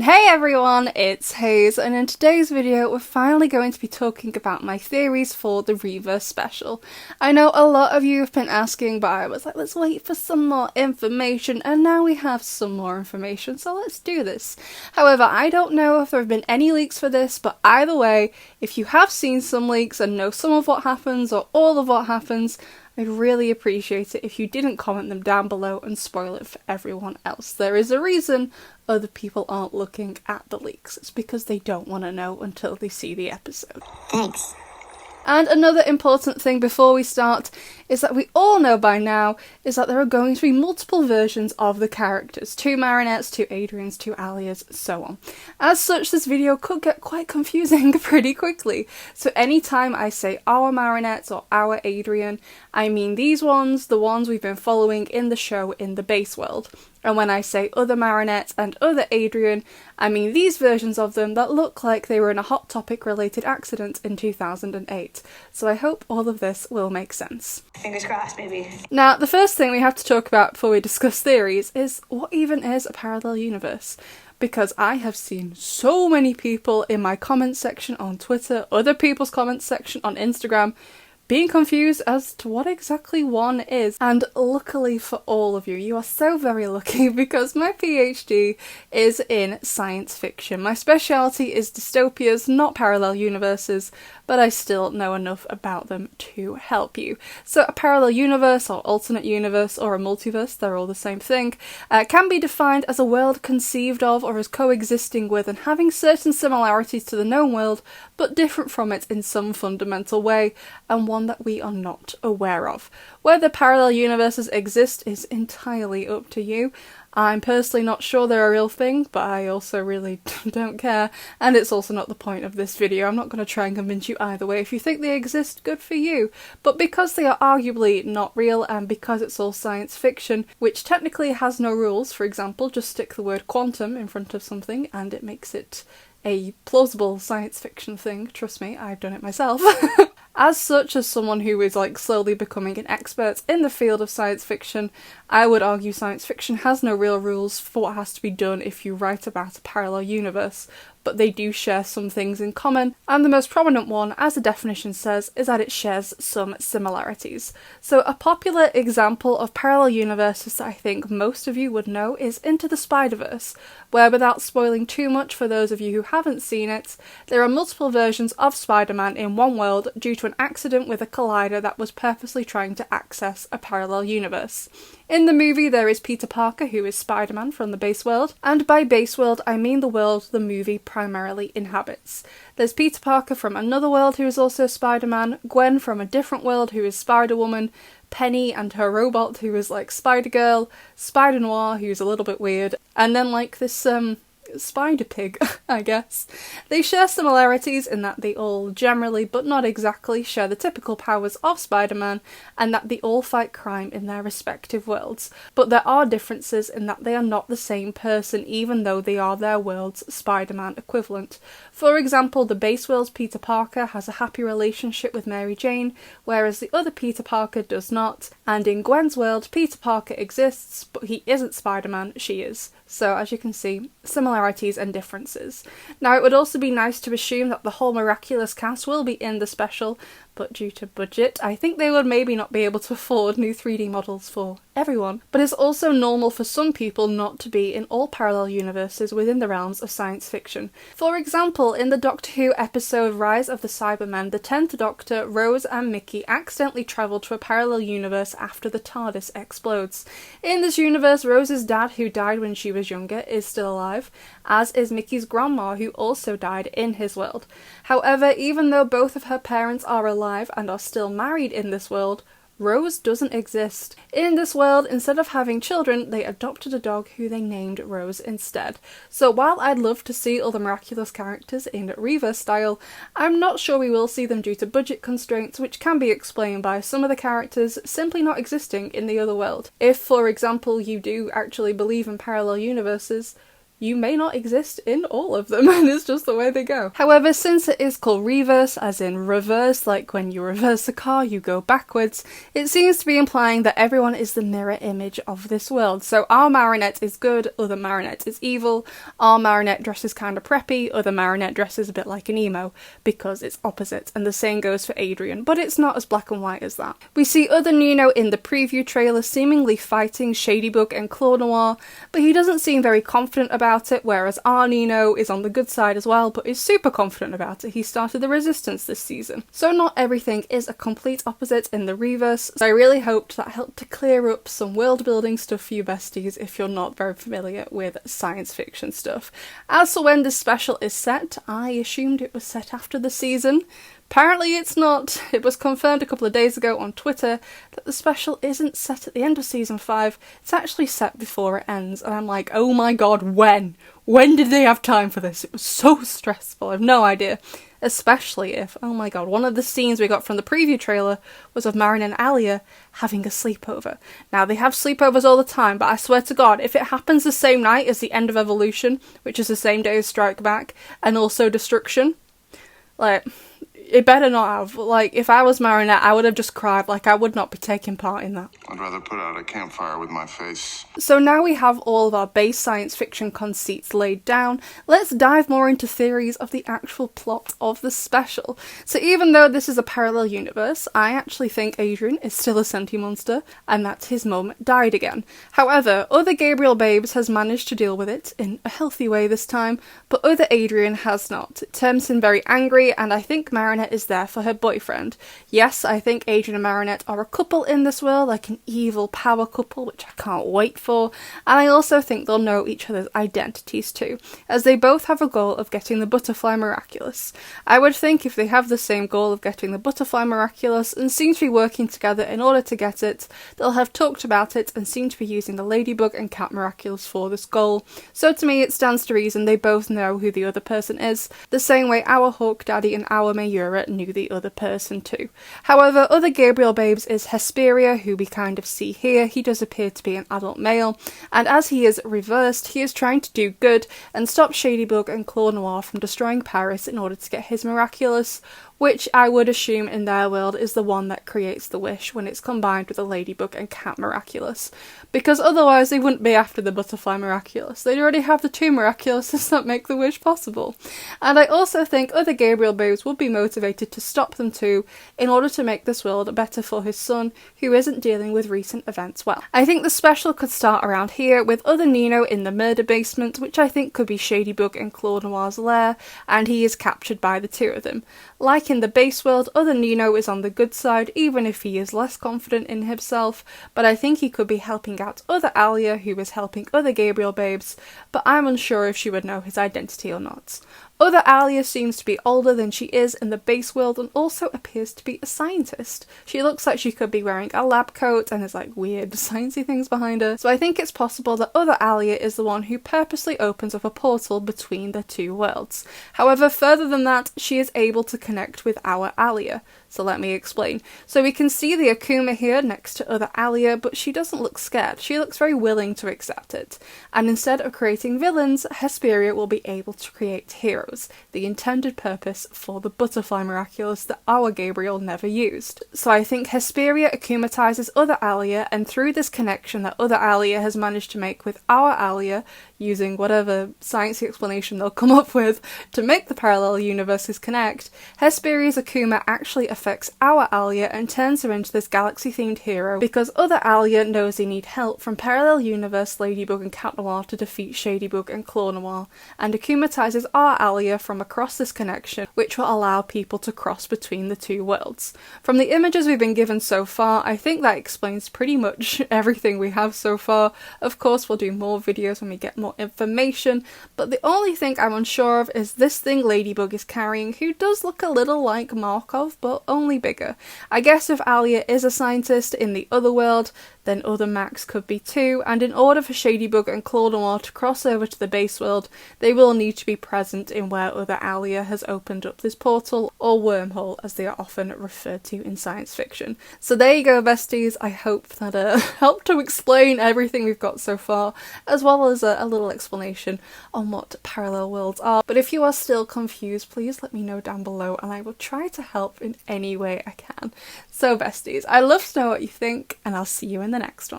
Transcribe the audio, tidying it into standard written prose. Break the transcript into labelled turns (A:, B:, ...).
A: Hey everyone, it's Hayes, and in today's video we're finally going to be talking about my theories for the Reverse special. I know a lot of you have been asking, but I was like, let's wait for some more information, and now we have some more information, so let's do this. However, I don't know if there have been any leaks for this, but either way, if you have seen some leaks and know some of what happens or all of what happens, I'd really appreciate it if you didn't comment them down below and spoil it for everyone else. There is a reason other people aren't looking at the leaks. It's because they don't want to know until they see the episode.
B: Thanks.
A: And another important thing before we start is that we all know by now is that there are going to be multiple versions of the characters. 2 Marinettes, 2 Adrians, 2 Alias, so on. As such, this video could get quite confusing pretty quickly. So anytime I say our Marinettes or our Adrian, I mean these ones, the ones we've been following in the show in the base world. And when I say other Marinette and other Adrian, I mean these versions of them that look like they were in a Hot Topic related accident in 2008. So I hope all of this will make sense.
B: Fingers crossed, maybe.
A: Now, the first thing we have to talk about before we discuss theories is what even is a parallel universe? Because I have seen so many people in my comments section on Twitter, other people's comments section on Instagram, being confused as to what exactly one is. And luckily for all of you, you are so very lucky because my PhD is in science fiction. My speciality is dystopias, not parallel universes, but I still know enough about them to help you. So a parallel universe or alternate universe or a multiverse, they're all the same thing, can be defined as a world conceived of or as coexisting with and having certain similarities to the known world, but different from it in some fundamental way, and one that we are not aware of. Whether parallel universes exist is entirely up to you. I'm personally not sure they're a real thing, but I also really don't care, and it's also not the point of this video. I'm not going to try and convince you either way. If you think they exist, good for you. But because they are arguably not real, and because it's all science fiction, which technically has no rules, for example, just stick the word quantum in front of something and it makes it a plausible science fiction thing. Trust me, I've done it myself. As such, as someone who is slowly becoming an expert in the field of science fiction, I would argue science fiction has no real rules for what has to be done if you write about a parallel universe, but they do share some things in common, and the most prominent one, as the definition says, is that it shares some similarities. So a popular example of parallel universes that I think most of you would know is Into the Spider-Verse, where, without spoiling too much for those of you who haven't seen it, there are multiple versions of Spider-Man in one world due to an accident with a collider that was purposely trying to access a parallel universe. In the movie, there is Peter Parker, who is Spider-Man from the base world, and by base world I mean the world the movie primarily inhabits. There's Peter Parker from another world who is also Spider-Man, Gwen from a different world who is Spider-Woman, Penny and her robot who is Spider-Girl, Spider-Noir who's a little bit weird, and then this Spider-Pig, I guess. They share similarities in that they all generally, but not exactly, share the typical powers of Spider-Man, and that they all fight crime in their respective worlds. But there are differences in that they are not the same person, even though they are their world's Spider-Man equivalent. For example, the base world's Peter Parker has a happy relationship with Mary Jane, whereas the other Peter Parker does not, and in Gwen's world, Peter Parker exists, but he isn't Spider-Man, she is. So, as you can see, similarities and differences. Now, it would also be nice to assume that the whole Miraculous cast will be in the special, but due to budget, I think they would maybe not be able to afford new 3D models for everyone. But it's also normal for some people not to be in all parallel universes within the realms of science fiction. For example, in the Doctor Who episode Rise of the Cybermen, the 10th Doctor, Rose and Mickey accidentally travel to a parallel universe after the TARDIS explodes. In this universe, Rose's dad, who died when she was younger, is still alive, as is Mickey's grandma, who also died in his world. However, even though both of her parents are alive and are still married in this world, Rose doesn't exist. In this world, instead of having children, they adopted a dog who they named Rose instead. So while I'd love to see all the Miraculous characters in Reverse style, I'm not sure we will see them due to budget constraints, which can be explained by some of the characters simply not existing in the other world. If, for example, you do actually believe in parallel universes, you may not exist in all of them, and it's just the way they go. However, since it is called reverse, as in reverse, like when you reverse a car, you go backwards, it seems to be implying that everyone is the mirror image of this world. So our Marinette is good, other Marinette is evil, our Marinette dresses kind of preppy, other Marinette dresses a bit like an emo, because it's opposite, and the same goes for Adrian, but it's not as black and white as that. We see other Nino in the preview trailer seemingly fighting Shadybug and Claw Noir, but he doesn't seem very confident about it, whereas our Nino is on the good side as well, but is super confident about it. He started the Resistance this season. So not everything is a complete opposite in the reverse, so I really hoped that helped to clear up some world building stuff for you besties if you're not very familiar with science fiction stuff. As for when this special is set, I assumed it was set after the season. Apparently it's not. It was confirmed a couple of days ago on Twitter that the special isn't set at the end of season 5, it's actually set before it ends, and I'm like, oh my god, when? When did they have time for this? It was so stressful, I have no idea. Especially if, oh my god, one of the scenes we got from the preview trailer was of Marin and Alia having a sleepover. Now, they have sleepovers all the time, but I swear to god, if it happens the same night as the end of Evolution, which is the same day as Strike Back, and also Destruction, like, it better not have. Like, if I was Marinette, I would have just cried. Like, I would not be taking part in that.
B: I'd rather put out a campfire with my face.
A: So now we have all of our base science fiction conceits laid down, let's dive more into theories of the actual plot of the special. So even though this is a parallel universe, I actually think Adrian is still a sentient monster, and that his mum died again. However, other Gabriel Babes has managed to deal with it in a healthy way this time, but other Adrian has not. It turns him very angry, and I think Marinette is there for her boyfriend. Yes, I think Adrian and Marinette are a couple in this world, like an evil power couple, which I can't wait for, and I also think they'll know each other's identities too, as they both have a goal of getting the Butterfly Miraculous. I would think if they have the same goal of getting the Butterfly Miraculous and seem to be working together in order to get it, they'll have talked about it and seem to be using the Ladybug and Cat Miraculous for this goal. So to me it stands to reason they both know who the other person is, the same way our Hawk Daddy and our Mayura knew the other person too. However, other Gabriel Babes is Hesperia, who we kind of see here. He does appear to be an adult male, and as he is reversed, he is trying to do good and stop Shadybug and Claw Noir from destroying Paris in order to get his Miraculous, which I would assume in their world is the one that creates the wish when it's combined with the Ladybug and Cat Miraculous. Because otherwise they wouldn't be after the Butterfly Miraculous. They'd already have the two Miraculouses that make the wish possible. And I also think other Gabriel Babes would be motivated to stop them too, in order to make this world better for his son, who isn't dealing with recent events well. I think the special could start around here, with other Nino in the murder basement, which I think could be Shadybug and Claw Noir's lair, and he is captured by the two of them. Like in the base world, other Nino is on the good side, even if he is less confident in himself, but I think he could be helping out other Alia, who is helping other Gabriel Babes, but I'm unsure if she would know his identity or not. Other Alia seems to be older than she is in the base world and also appears to be a scientist. She looks like she could be wearing a lab coat and there's like weird sciencey things behind her. So I think it's possible that other Alia is the one who purposely opens up a portal between the two worlds. However, further than that, she is able to connect with our Alia. So let me explain. So we can see the Akuma here next to other Alia, but she doesn't look scared. She looks very willing to accept it. And instead of creating villains, Hesperia will be able to create heroes, the intended purpose for the Butterfly Miraculous that our Gabriel never used. So I think Hesperia akumatizes other Alia, and through this connection that other Alia has managed to make with our Alia, using whatever sciencey explanation they'll come up with to make the parallel universes connect, Hesperia's Akuma actually affects our Alia and turns her into this galaxy-themed hero because other Alia knows they need help from parallel universe Ladybug and Cat Noir to defeat Shadybug and Claw Noir, and akumatizes our Alia from across this connection, which will allow people to cross between the two worlds. From the images we've been given so far, I think that explains pretty much everything we have so far. Of course, we'll do more videos when we get more information, but the only thing I'm unsure of is this thing Ladybug is carrying, who does look a little like Markov, but only bigger. I guess if Alia is a scientist in the other world, then other Macs could be too, and in order for Shadybug and Claw Noir to cross over to the base world, they will need to be present in where other Alia has opened up this portal, or wormhole as they are often referred to in science fiction. So there you go, besties. I hope that helped to explain everything we've got so far, as well as a little explanation on what parallel worlds are. But if you are still confused, please let me know down below and I will try to help in any way I can. So besties, I'd love to know what you think, and I'll see you in the next one.